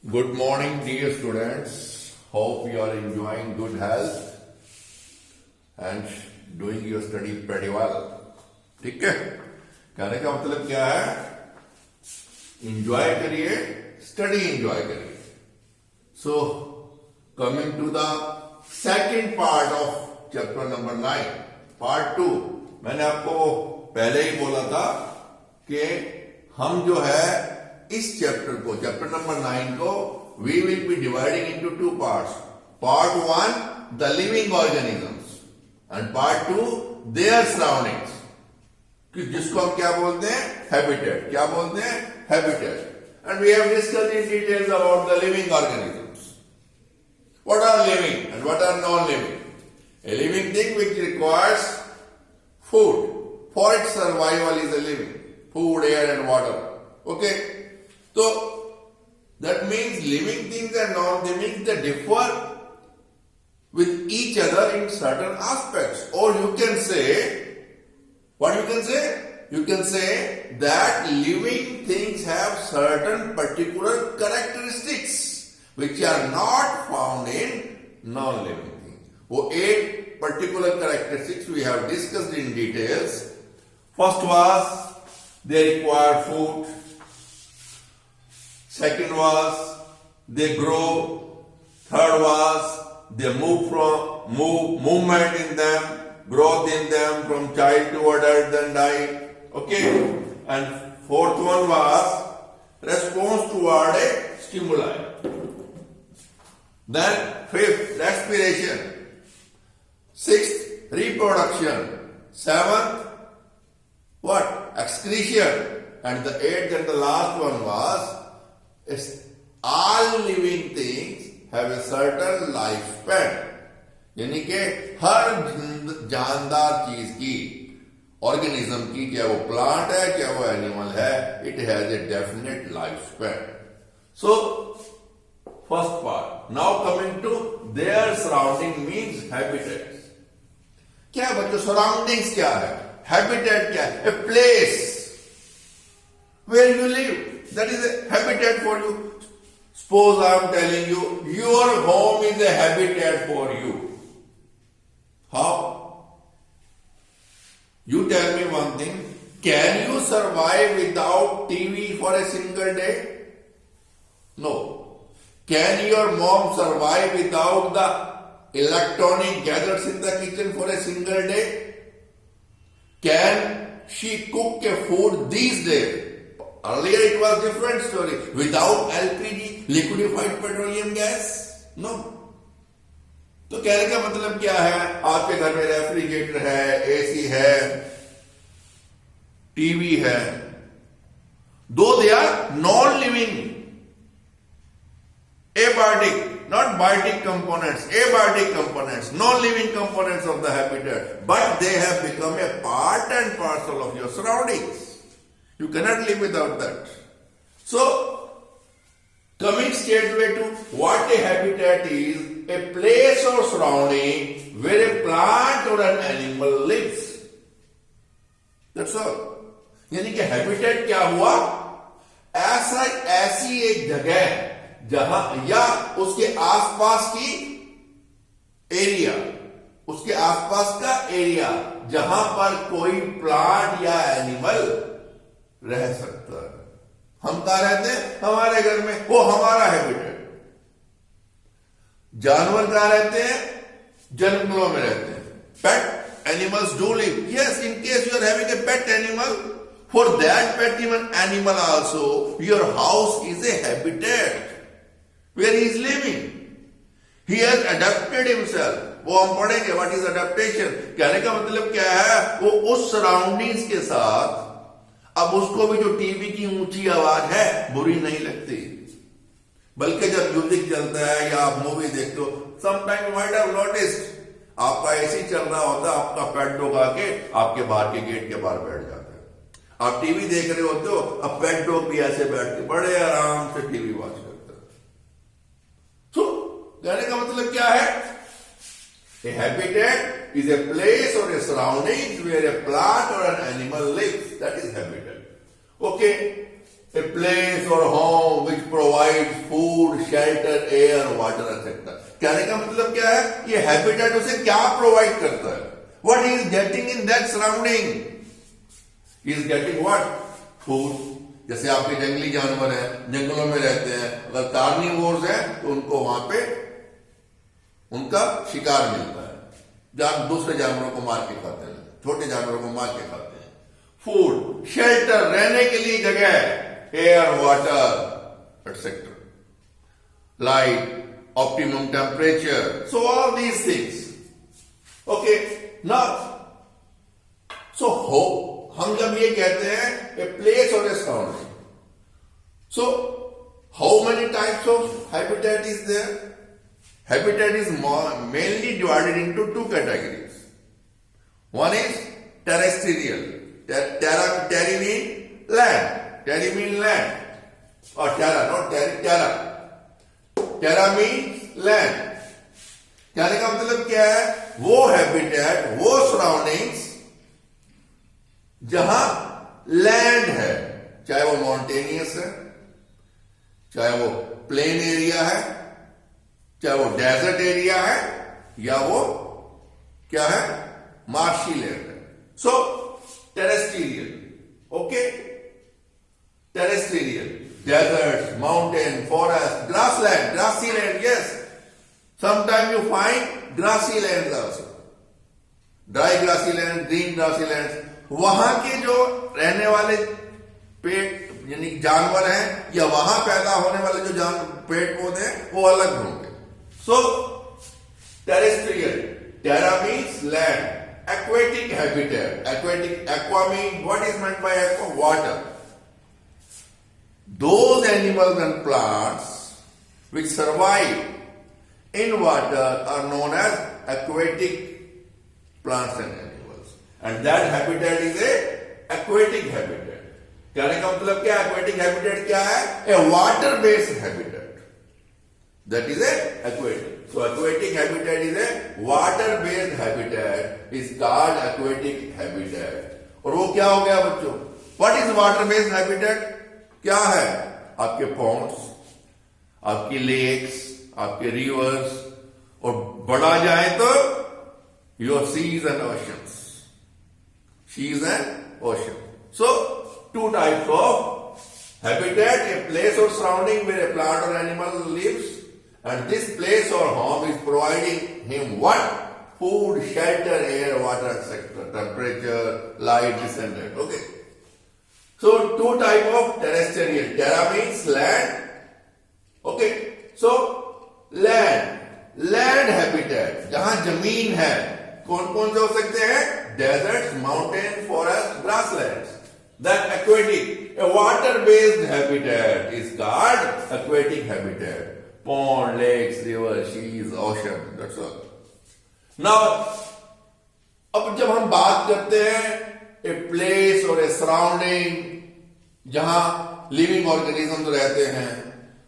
Good morning, dear students. Hope you are enjoying good health and doing your study pretty well. ठीक है, कहने का मतलब क्या है? Enjoy करिए, study enjoy करिए. So, coming to the second part of chapter number 9, part 2. मैंने आपको पहले ही बोला था कि हम जो है इस चैप्टर को, चैप्टर नंबर 9 को, we will be dividing into two parts. Part 1 the living organisms and part 2 their surroundings, जिसको हम क्या बोलते हैं? हैबिटेट. क्या बोलते हैं? Habitat. And we have discussed in details about the living organisms. What are living and what are non living? A living thing which requires food for its survival is a living. Food, air and water. Okay? So, that means living things and non-living, they differ with each other in certain aspects. Or you can say, what you can say? You can say that living things have certain particular characteristics which are not found in non-living things. वो 8 particular characteristics we have discussed in details. First was they require food. Second was they grow. Third was they movement in them, growth in them from child to adult then die. Okay. And fourth one was response toward a stimuli. Then fifth, respiration. Sixth, reproduction. Seventh, what? Excretion. And the eighth and the last one was all living things have a certain lifespan. यानी कि हर जानदार चीज की, organism की, क्या वो plant है, क्या वो एनिमल है, it has a definite life span. So first part. Now coming to their surrounding means habitat. क्या है बच्चों? सराउंडिंग्स क्या है? हैबिटेट क्या है? A place where you live. That is a habitat for you. Suppose I am telling you, your home is a habitat for you. How? You tell me one thing. Can you survive without TV for a single day? No. Can your mom survive without the electronic gadgets in the kitchen for a single day? Can she cook a food these days? Earlier it was different story. Without LPG, liquefied petroleum gas? No. तो कहने का मतलब क्या है? आपके घर में refrigerator है, एसी है, टीवी है. Though they are non living, abiotic, not biotic components, abiotic components, non-living components of the habitat, but they have become a part and parcel of your surroundings. You cannot live without that. So, coming straightway to what a habitat is, a place or surrounding where a plant or an animal lives. That's all. यानी कि habitat क्या हुआ? ऐसी एक जगह जहां, या उसके आसपास की एरिया, उसके आसपास का एरिया जहां पर कोई प्लांट या एनिमल रह सकता है. हम कहां रहते हैं? हमारे घर में. वो हमारा हैबिटेट. जानवर कहां रहते हैं? जंगलों में रहते हैं. Pet animals do live. Yes, in case you are having a pet animal, for that pet animal also your house is a habitat where he is living. He has adapted himself. वो हम पढ़ेंगे what is adaptation. कहने का मतलब क्या है? वो उस सराउंडिंग्स के साथ, अब उसको भी जो टीवी की ऊंची आवाज है बुरी नहीं लगती, बल्कि जब म्यूजिक चलता है या आप मूवी देखते हो, sometime you might have noticed, आपका एसी चल रहा होता है, आपका पेट डॉग आके आपके बाहर के गेट के बाहर बैठ जाता है. आप टीवी देख रहे होते हो, अब पेट डॉग भी ऐसे बैठ के बड़े आराम से टीवी वॉच करता है. तो कहने का मतलब क्या है? A habitat is a place or a surroundings where a plant or an animal lives. That is habitat. Okay. a place or home which provides food, shelter, air, water, etc. कहने का मतलब क्या है? ये habitat उसे क्या provide करता है? What he is getting in that surrounding? He is getting what? Food. जैसे आपके जंगली जानवर हैं, जंगलों में रहते हैं, अगर कार्निवोर्स हैं तो उनको वहां पे उनका शिकार मिलता है, दूसरे जानवरों को मार के खाते हैं, छोटे जानवरों को मार के खाते हैं. फूड, शेल्टर, रहने के लिए जगह, air, water, etcetera, light, optimum temperature, so all these things. Okay, now so हो हम जब ये कहते हैं ए प्लेस और a surrounding, so how many types of habitat is there? Habitat is mainly divided into two categories. One is terrestrial. Terra mean land. Terra mean land. Or terra, not terra. Terra means land. कहने का मतलब क्या है? वो habitat, वो surroundings जहां land है, चाहे वो माउंटेनियस है, चाहे वो प्लेन एरिया है, चाहे वो डेजर्ट एरिया है, या वो क्या है? मार्शी लैंड है. So terrestrial. Okay, terrestrial, desert, mountain, forest, grassland, grassy land. Yes, sometime you find grassy land also, dry grassy land, green grassy land. वहां के जो रहने वाले पेट यानी जानवर हैं, या वहां पैदा होने वाले जो पेड़ पौधे हैं, वो अलग होंगे. So, terrestrial. Terra means land. Aquatic habitat. Aqua means, what is meant by aqua? Water. Those animals and plants which survive in water are known as aquatic plants and animals. And that habitat is a aquatic habitat. कहने का मतलब क्या? Aquatic habitat क्या है? A water based habitat. That is a aquatic. So aquatic habitat is a water-based habitat. Is called aquatic habitat. और वो क्या हो गया बच्चों? What is water-based habitat? क्या है? आपके ponds, आपकी lakes, आपके rivers, और बढ़ा जाए तो your seas and oceans. Seas and ocean. So two types of habitat: a place or surrounding where a plant or animal lives. And this place or home is providing him what? Food, shelter, air, water, etc. Temperature, light, this and that. Okay. So, two type of terrestrial. Terra means land. Okay. So, land. Land habitat. जहां जमीन है. कौन कौन से हो सकते हैं? Deserts, mountains, forests, grasslands. Then aquatic. A water-based habitat is called aquatic habitat. Pond, lakes, rivers, seas, ocean, that's all. Now, अब जब हम बात करते हैं ए प्लेस और ए सराउंडिंग जहां लिविंग ऑर्गेनिजम्स रहते हैं,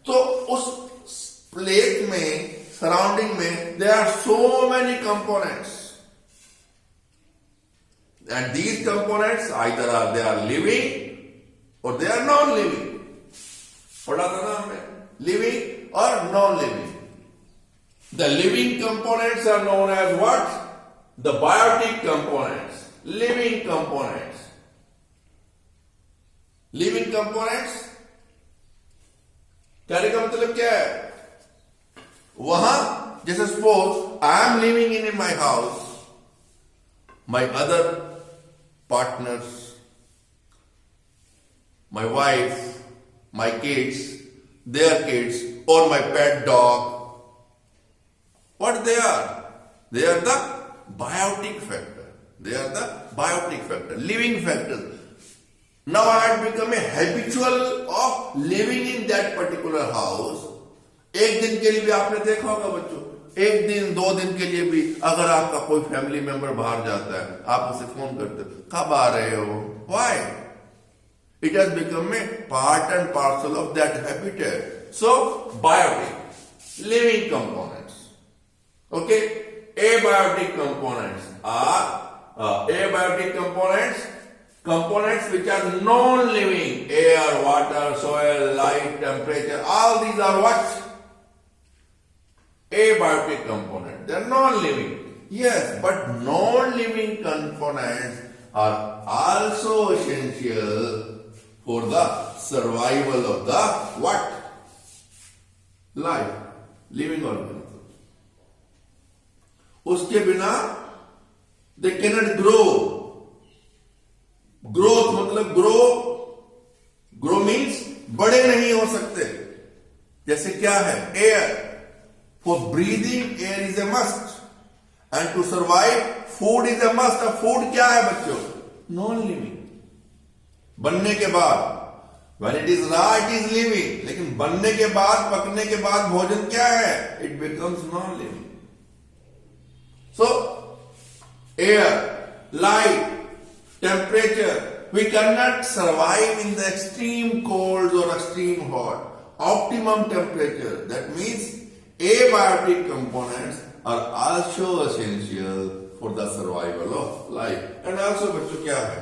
तो उस प्लेस में, सराउंडिंग में there are so many components, and these components either they are living or they are non living. पढ़ा था ना हमने, living or non-living. The living components are known as what? The biotic components. Living components. Living components. कहने का मतलब क्या है? वहां जैसे suppose I am living in my house, my other partners, my wife, my kids, their kids, or my pet dog. What they are? They are the biotic factor. They are the biotic factor, living factors. Now I had become a habitual of living in that particular house. एक दिन के लिए भी आपने देखा होगा बच्चों, एक दिन 2 दिन के लिए भी अगर आपका कोई फैमिली मेंबर बाहर जाता है, आप उसे फोन करते हो, कब आ रहे हो? Why? It has become a part and parcel of that habitat. So, biotic, living components. Okay? Abiotic components are, abiotic components Components which are non-living, air, water, soil, light, temperature, all these are what? Abiotic components. They are non-living. Yes, but non-living components are also essential for the survival of the what? Life, living organism. उसके बिना they cannot grow. Growth मतलब grow means बड़े नहीं हो सकते. जैसे क्या है? Air. For breathing air is a must and to survive food is a must. अब फूड क्या है बच्चों? Non living. बनने के बाद when it is raw it is living, लेकिन बनने के बाद पकने के बाद भोजन क्या है? It becomes non living. So air, light, temperature, we cannot survive in the extreme cold or extreme hot. Optimum temperature, that means abiotic components are also essential for the survival of life. And also बच्चों क्या है?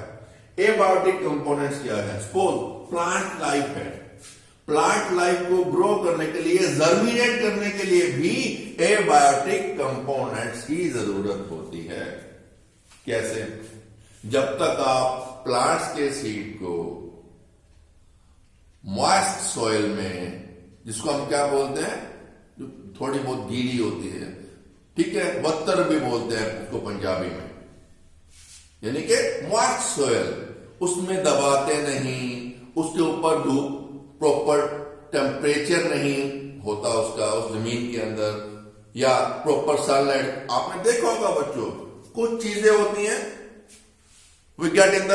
abiotic components क्या है? Suppose plant life है. Plant life को grow करने के लिए, जर्मिनेट करने के लिए भी एबायोटिक कंपोनेंट्स की जरूरत होती है. कैसे? जब तक आप प्लांट्स के सीड को मॉइस्ट सॉइल में, जिसको हम क्या बोलते हैं, जो थोड़ी बहुत गीली होती है, ठीक है, वत्तर भी बोलते हैं उसको पंजाबी में, यानी कि मॉइस्ट सॉइल, उसमें दबाते नहीं, उसके ऊपर धूप, प्रॉपर टेम्परेचर नहीं होता उसका उस जमीन के अंदर, या प्रॉपर सनलाइट. आपने देखा होगा बच्चों, कुछ चीजें होती हैं we get in the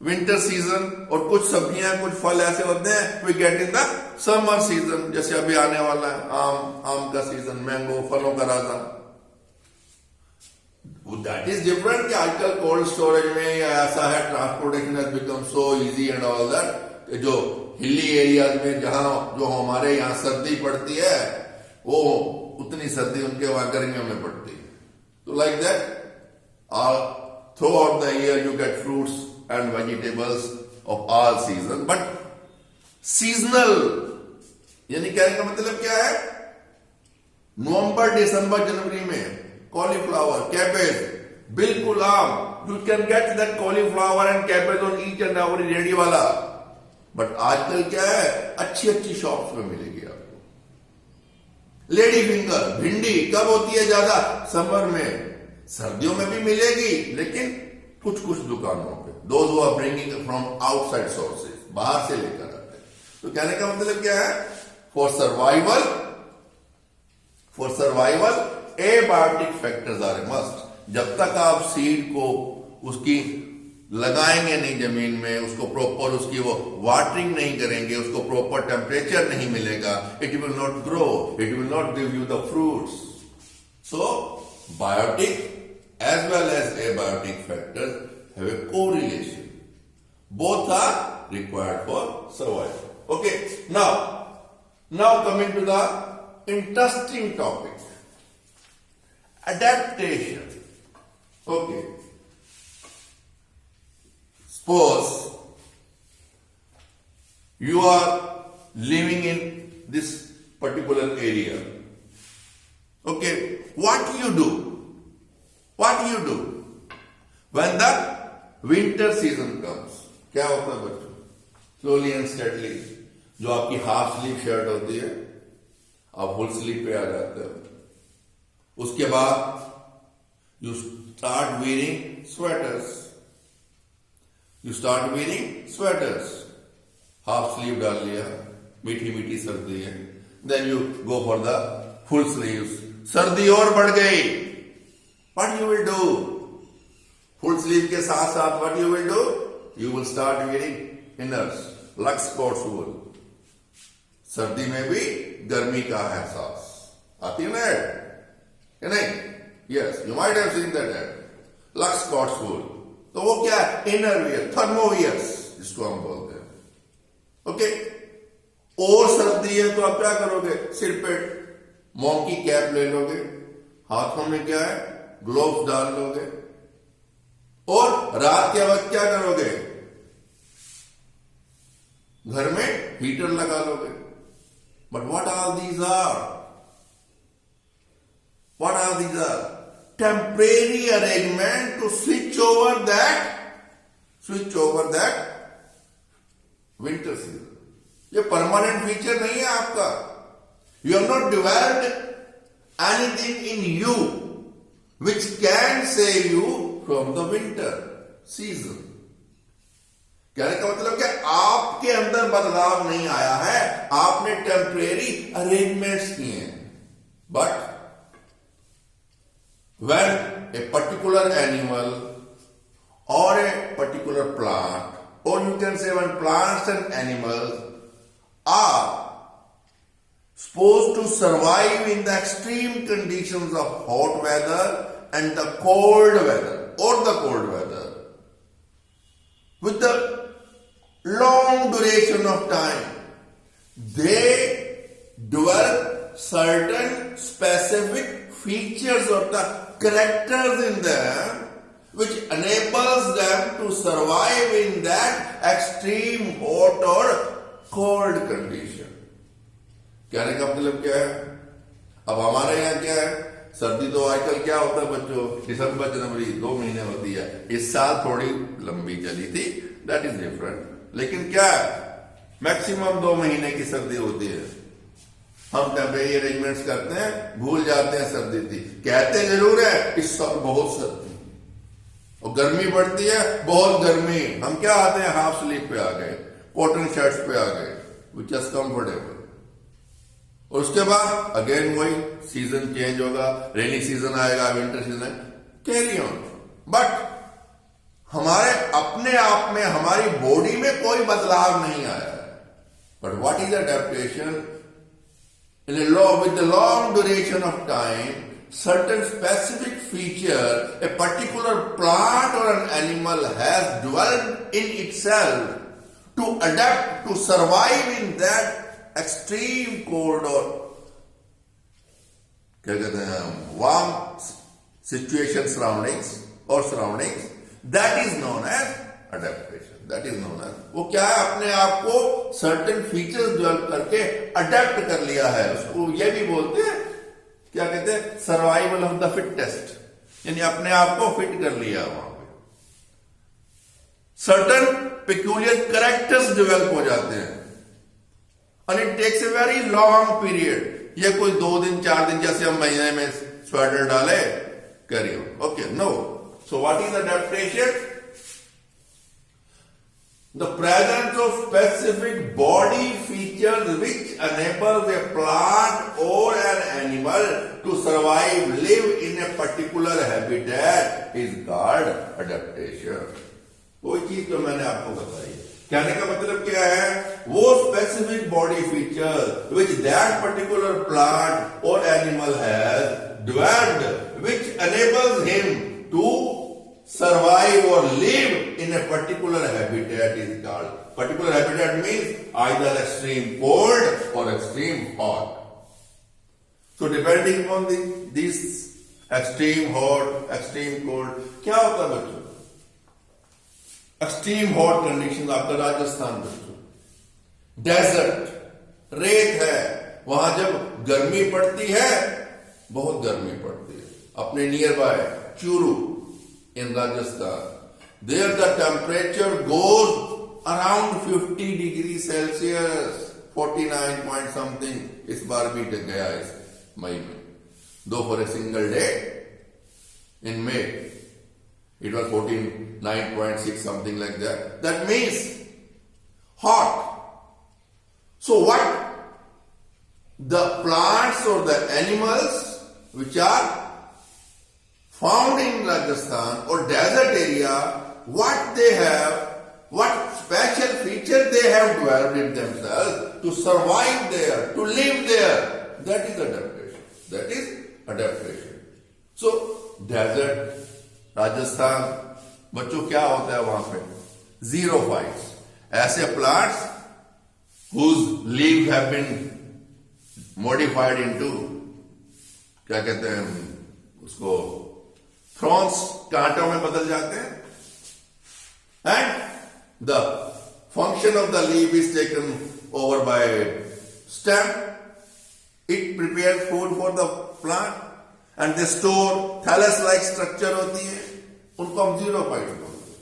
winter season, और कुछ सब्जियां, कुछ फल ऐसे होते हैं we get in the summer season. जैसे अभी आने वाला है आम का सीजन, मैंगो, फलों का राजा. दैट इज डिफरेंट कि आजकल कोल्ड स्टोरेज में या ऐसा है, transportation has become so easy and all that. जो हिली एरियाज में जहां जो हमारे यहाँ सर्दी पड़ती है, वो उतनी सर्दी उनके वहां गर्मियों में पड़ती है. तो like that throughout the year you get fruits and vegetables of all seasons, but seasonal यानी कहने का मतलब क्या है? नवंबर, दिसंबर, जनवरी में कॉलीफ्लावर, कैबेज, बिल्कुल आम. You can get that cauliflower and cabbage on each and every ready वाला. बट आजकल क्या है? अच्छी अच्छी शॉप्स में मिलेगी आपको. लेडी फिंगर, भिंडी कब होती है ज्यादा? समर में. सर्दियों में भी मिलेगी, लेकिन कुछ कुछ दुकानों पे. Those who are bringing from outside sources, बाहर से लेकर आते हैं. तो कहने का मतलब क्या है? For survival abiotic factors are a must. जब तक आप सीड को उसकी लगाएंगे नहीं जमीन में, उसको प्रॉपर उसकी वो वाटरिंग नहीं करेंगे, उसको प्रॉपर टेम्परेचर नहीं मिलेगा, it will not grow, it will not give you the fruits. So biotic as well as abiotic factors have a correlation. Both are required for survival. Okay, now coming to the interesting topic, adaptation. Okay, suppose you are living in this particular area. Okay, what do you do? When the winter season comes? क्या होता है बच्चों? Slowly and steadily, जो आपकी half sleeve shirt होती है, आप full sleeve पे आ जाते हो. उसके बाद you start wearing sweaters. Half sleeve डाल लिया, मीठी मीठी सर्दी है. Then you go for the full sleeves. सर्दी और बढ़ गई. What you will do? Full sleeve के साथ साथ what you will do? You will start wearing inners, lux coats wool. सर्दी में भी गर्मी का एहसास आती है ना ऐड, क्या नहीं? Yes, you might have seen that ad. Lux coats wool. तो वो क्या है? इनर वियर, थर्मोवियर्स जिसको हम बोलते हैं. ओके, और सर्दी है तो आप क्या करोगे? सिर पे मॉम की कैप ले लोगे, हाथों में क्या है? ग्लोव्स डाल लोगे, और रात के वक्त क्या करोगे, घर में हीटर लगा लोगे. But what are these are? What are these are? Temporary arrangement to switch over that winter season. ये परमानेंट फीचर नहीं है आपका. You have not developed anything in you which can save you from the winter season. कहने का मतलब क्या, आपके अंदर बदलाव नहीं आया है, आपने टेम्परेरी अरेंजमेंट्स किए हैं. But when a particular animal or a particular plant, or you can say when plants and animals are supposed to survive in the extreme conditions of hot weather and the cold weather, with the long duration of time, they develop certain specific features or the characters in them which enables them to survive in that extreme hot or cold condition. कहने का मतलब क्या है, अब हमारे यहाँ क्या है, सर्दी तो आजकल क्या होता है बच्चों, दिसंबर जनवरी 2 महीने होती है. इस साल थोड़ी लंबी चली थी, दैट इज डिफरेंट. लेकिन क्या है, मैक्सिमम 2 महीने की सर्दी होती है. हम टेम्परेरी अरेंजमेंट्स करते हैं, भूल जाते हैं सर्दी थी. कहते जरूर है इस साल बहुत सर्दी, और गर्मी बढ़ती है, बहुत गर्मी. हम क्या आते हैं, हाफ स्लीव पे आ गए, कॉटन शर्ट्स पे आ गए, विच इज कंफर्टेबल. और उसके बाद अगेन वही सीजन चेंज होगा, रेनी सीजन आएगा, winter season, carry on. But हमारे अपने आप में, हमारी बॉडी में कोई बदलाव नहीं आया है. But what is adaptation? With the long duration of time, certain specific feature a particular plant or an animal has developed in itself to adapt, to survive in that extreme cold or क्या कहते हैं, warm situation surroundings, that is known as adaptation. That is known as, वो क्या है, अपने आप को certain features develop करके अडेप्ट कर लिया है. उसको ये भी बोलते हैं, क्या कहते हैं, सर्वाइवल ऑफ द फिटेस्ट, यानी अपने आप को फिट कर लिया वहां पे. सर्टेन पेक्यूलियर कैरेक्टर्स डेवलप हो जाते हैं, and it takes a very long period. ये कोई 2 दिन 4 दिन जैसे हम महीने में स्वेटर डाले, करियो, okay, no. So what is adaptation? The presence of specific body features which enables a plant or an animal to survive, live in a particular habitat is called adaptation. कोई चीज तो मैंने आपको बताई. कहने का मतलब क्या है, वो specific body features which that particular plant or animal has developed, which enables him to survive or live in a particular habitat is called. Particular habitat means either extreme cold or extreme hot. So depending on this extreme hot, extreme cold, क्या होता है बच्चों? Extreme hot condition आपका राजस्थान बच्चों, desert, रेत है, वहां जब गर्मी पड़ती है, बहुत गर्मी पड़ती है. अपने near by Churu in Rajasthan, there the temperature goes around 50 degrees Celsius, 49 point something. इस बार भी गया इस मई में, though for a single day in May it was 49.6 something like that. That means hot. So what the plants or the animals which are found in Rajasthan or desert area, what they have, what special feature they have developed in themselves to survive there, to live there, that is adaptation. That is adaptation. So desert, Rajasthan, बच्चों क्या होता है वहां पे? Xerophytes, ऐसे plants whose leaves have been modified into, क्या कहते हैं उसको, थ्रॉन्स, कांटों में बदल जाते हैं, and the function of the leaf is taken over by stem. It prepares food for the plant and they store thallus like structure होती है, उनको हम ज़ीरोफाइट बोलते हैं.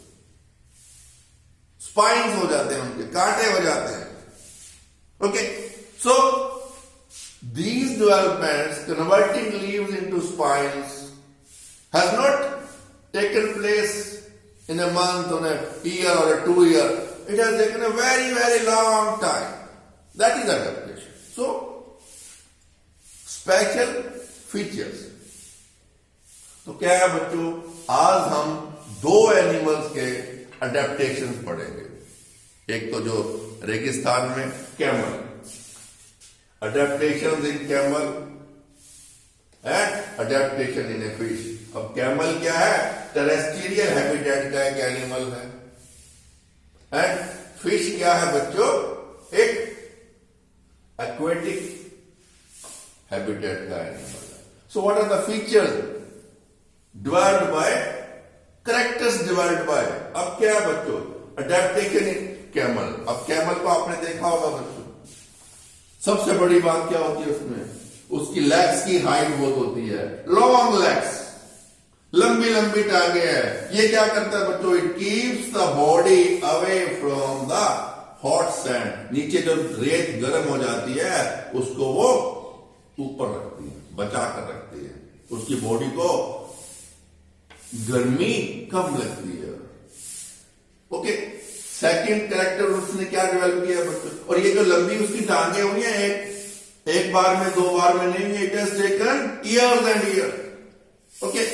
स्पाइन्स हो जाते हैं, उनके कांटे हो जाते हैं. Okay, so these developments converting leaves into spines has not taken place in a month or a year or a 2 year. It has taken a very, very long time. That is adaptation. So, special features. तो क्या है बच्चों, आज हम दो animals के adaptations पढ़ेंगे. एक तो जो रेगिस्तान में camel, adaptations in camel and adaptation in a fish. अब कैमल क्या है, टेरेस्ट्रियल हैबिटेट का एक एनिमल है. एंड फिश क्या है बच्चों, एक एक्वेटिक हैबिटेट का एनिमल है. So what are the features developed by, characters developed by. अब क्या है बच्चों, अडेप्टेशन इन कैमल. अब कैमल को आपने देखा होगा बच्चों, सबसे बड़ी बात क्या होती है उसमें, उसकी लेग्स की हाइट बहुत होती है, लॉन्ग लेग्स, लंबी लंबी टांगे है. ये क्या करता है बच्चों, it keeps the body away from the hot sand. नीचे जो रेत गर्म हो जाती है उसको वो ऊपर रखती है, बचा कर रखती है, उसकी बॉडी को गर्मी कम लगती है. ओके, सेकंड कैरेक्टर उसने क्या डेवलप किया बच्चों, और ये जो लंबी उसकी टांगे हुई है, एक बार में दो बार में नहीं, it has taken years and year. Okay,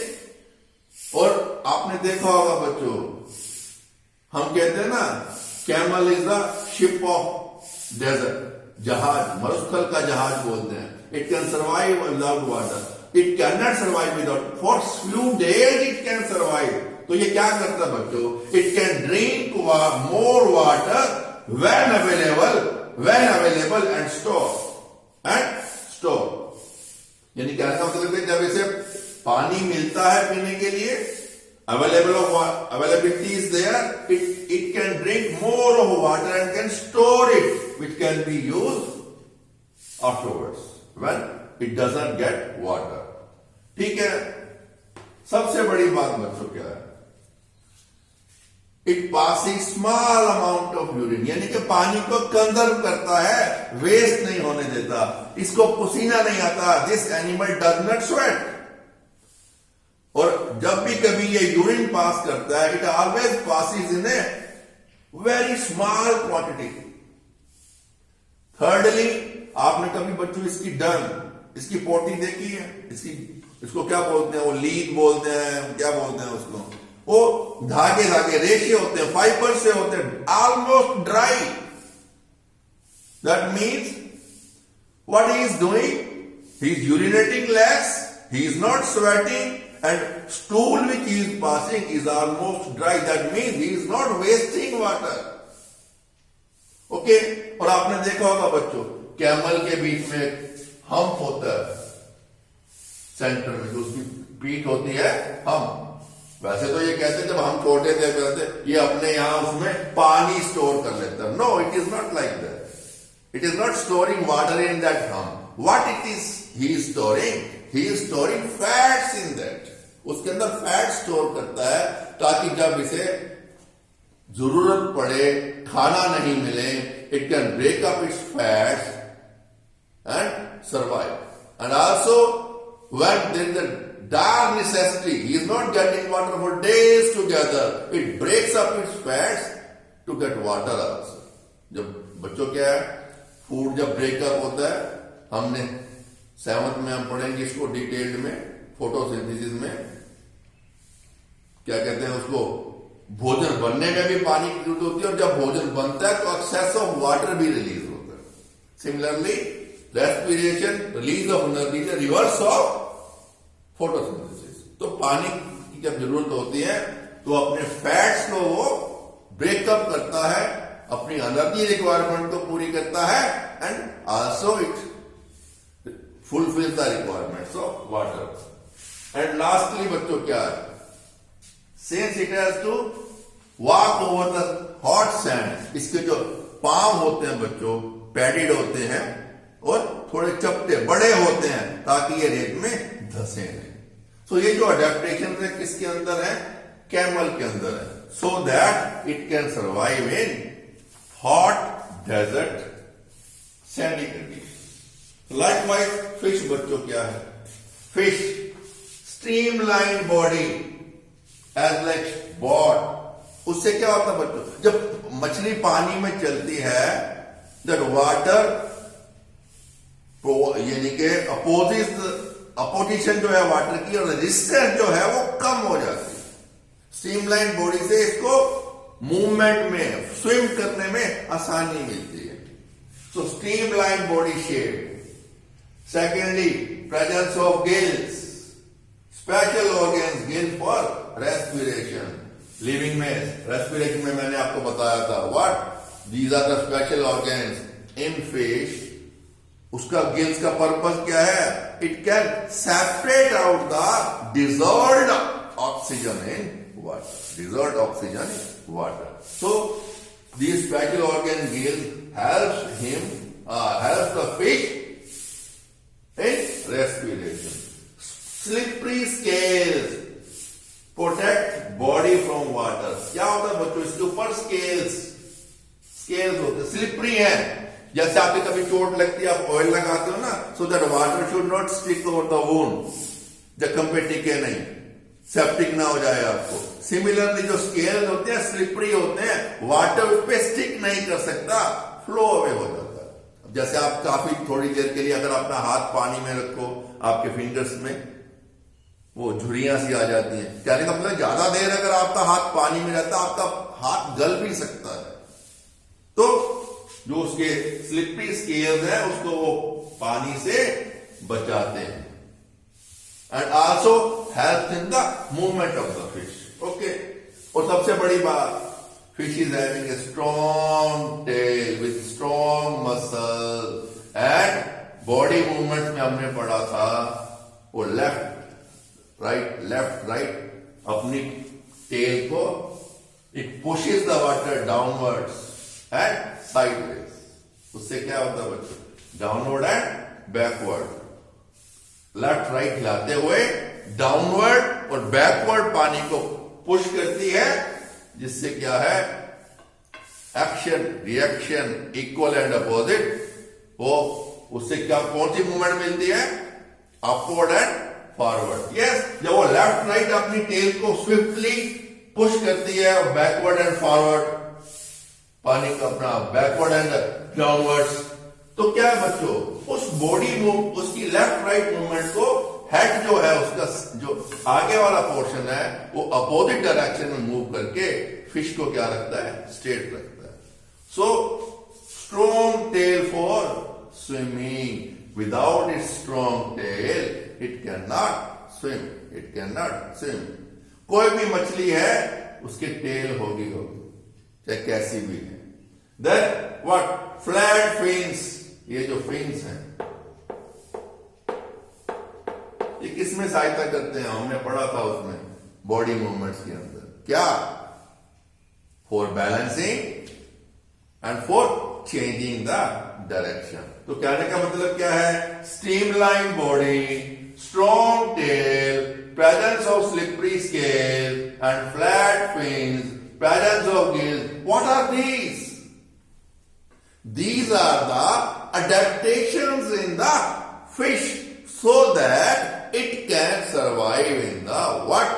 और आपने देखा होगा बच्चों, हम कहते हैं ना, camel is the ship of desert. जहाज, मरुस्थल का जहाज बोलते हैं. It can survive without water, it can not survive without, for few days it can survive. तो ये क्या करता है बच्चों, it can drink more water when available and store. यानी कहने का मतलब है, जब इसे पानी मिलता है पीने के लिए, availability is there, it can drink more of water and can store it, which can be used afterwards when it doesn't get water. ठीक है. सबसे बड़ी बात बच्चों क्या है, it passing small amount of urine, यानी कि पानी को कंजर्व करता है, वेस्ट नहीं होने देता, इसको पसीना नहीं आता. This animal does not sweat. और जब भी कभी ये यूरिन पास करता है, it always passes in a very small quantity. Thirdly, आपने कभी बच्चों इसकी डंग, इसकी पोटी देखी है, इसको क्या बोलते हैं, वो लीद बोलते हैं, क्या बोलते हैं उसको, वो धागे रेशे होते हैं, फाइबर से होते हैं, almost dry. That means what he is doing, he is urinating less, he is not sweating, and stool which he is passing is almost dry. That means he is not wasting water. Okay, और आपने देखा होगा बच्चों, camel के बीच में hump होता है centre में, जो उसकी पीठ होती है हम्प. वैसे तो ये कहते जब हम छोटे थे कहते ये अपने यहां उसमें पानी स्टोर कर लेता है. No, it is not like that. It is not storing water in that hump. What it is he is storing, he is storing fats in that. उसके अंदर फैट स्टोर करता है, ताकि जब इसे जरूरत पड़े, खाना नहीं मिले, it can break up its fats and survive. And also when there is a dire necessity, he is not getting water for days together, it breaks up its fats to get water also. जब बच्चों क्या है, food जब breakup होता है, हमने 7th में हम पढ़ेंगे इसको डिटेल्ड में, फोटोसिंथेसिस में क्या कहते हैं उसको, भोजन बनने में भी पानी की जरूरत होती है, और जब भोजन बनता है तो एक्सेस ऑफ वाटर भी रिलीज होता है. Similarly respiration, release of energy, reverse of photosynthesis. तो पानी की जब जरूरत होती है तो अपने फैट्स को वो ब्रेकअप करता है, अपनी एनर्जी रिक्वायरमेंट को पूरी करता है, and also it fulfils the requirements of water. And lastly बच्चों क्या है, since it has to walk over the hot sand, इसके जो पांव होते हैं बच्चों पैडिड होते हैं और थोड़े चपटे बड़े होते हैं ताकि ये रेत में धंसे नहीं। सो ये जो अडेप्टेशन है किसके अंदर है, कैमल के अंदर है, so that it can survive in hot desert sandy condition. Likewise fish बच्चों क्या है, fish streamline body as like boat. उससे क्या होता है बच्चों, जब मछली पानी में चलती है दैट वाटर यानी कि अपोजिशन जो है वाटर की और रेजिस्टेंस जो है वो कम हो जाती है। स्ट्रीमलाइन बॉडी से इसको मूवमेंट में स्विम करने में आसानी मिलती है। So streamline body shape. Secondly presence of gills, special organs, gill for respiration. Living में रेस्पिरेशन में मैंने आपको बताया था what these are the special organs in fish. उसका गिल्स का पर्पस क्या है, it can separate out the dissolved oxygen in water, dissolved oxygen in water. So this special organ gills helps the fish in respiration. Slippery scales protect body from water. क्या होता है बच्चों, इसके ऊपर scales होते, slippery है। जैसे आपकी कभी चोट लगती है, आप ऑयल लगाते हो ना, so that water should not stick over the wound, जख्म पे टिके नहीं, सेप्टिक ना हो जाए आपको। सिमिलरली जो स्केल्स होते हैं स्लिपरी होते हैं, वाटर उस पे स्टिक नहीं कर सकता, फ्लो अवे हो जाता है। जैसे आप काफी थोड़ी देर के लिए अगर अपना हाथ पानी में रखो, आपके फिंगर्स में वो झुर्रियां सी आ जाती हैं, कहने का मतलब ज्यादा देर अगर आपका हाथ पानी में रहता है, आपका हाथ गल भी सकता है। तो जो उसके स्लिपरी स्केल्स हैं उसको वो पानी से बचाते हैं and also help in the movement of the fish. Okay, और सबसे बड़ी बात, fish is having a strong tail with strong muscle and body movement में हमने पढ़ा था वो लेफ्ट राइट अपनी टेल को it pushes the water downwards and sideways. उससे क्या होता है बच्चों, downward and backward, left right हिलाते हुए डाउनवर्ड और बैकवर्ड पानी को पुश करती है, जिससे क्या है action reaction equal and opposite वो उससे क्या कौन सी मूवमेंट मिलती है, अपवर्ड एंड फॉरवर्ड। यस, जब वो लेफ्ट राइट अपनी टेल को स्विफ्टली पुश करती है और बैकवर्ड एंड फॉरवर्ड पानी का अपना बैकवर्ड एंड डाउनवर्ड्स, तो क्या है बच्चों, उस बॉडी मूव उसकी लेफ्ट राइट मूवमेंट को हेड जो है उसका जो आगे वाला पोर्शन है वो अपोजिट डायरेक्शन में मूव करके फिश को क्या रखता है, स्ट्रेट रखता है। So strong tail for swimming, without it strong tail it can not swim, it can not swim. कोई भी मछली है उसकी टेल होगी चाहे कैसी भी है। देन व्हाट, फ्लैट फिन्स, ये जो फिन्स हैं ये किसमें सहायता करते हैं, हमने पढ़ा था उसमें बॉडी मूवमेंट्स के अंदर, क्या, for balancing and for changing the direction. तो कहने का मतलब क्या है, streamline body, strong tail, presence of slippery scale and flat fins, presence of gills. What are these? These are the adaptations in the fish so that it can survive in the what?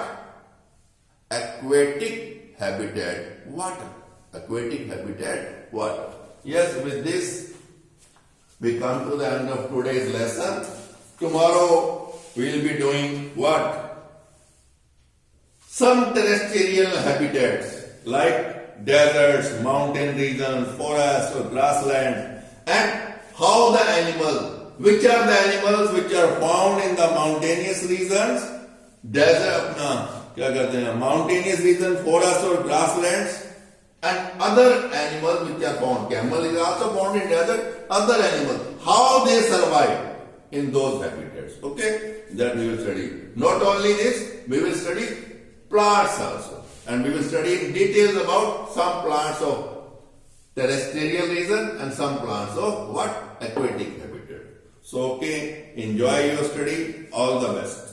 Aquatic habitat water. Aquatic habitat water. Yes, with this we come to the end of today's lesson. Tomorrow we will be doing what? Some terrestrial habitats like deserts, mountain regions, forests or grasslands, and how the animals, which are the animals which are found in the mountainous regions, desert, क्या कहते हैं, mountainous regions, forests or grasslands, and other animals which are found. Camel is also found in desert. Other animals, how they survive in those habitats. Okay, that we will study. Not only this, we will study plants also. and we will study in details about some plants of terrestrial region and some plants of what? Aquatic habitat. So, okay, enjoy your study. All the best.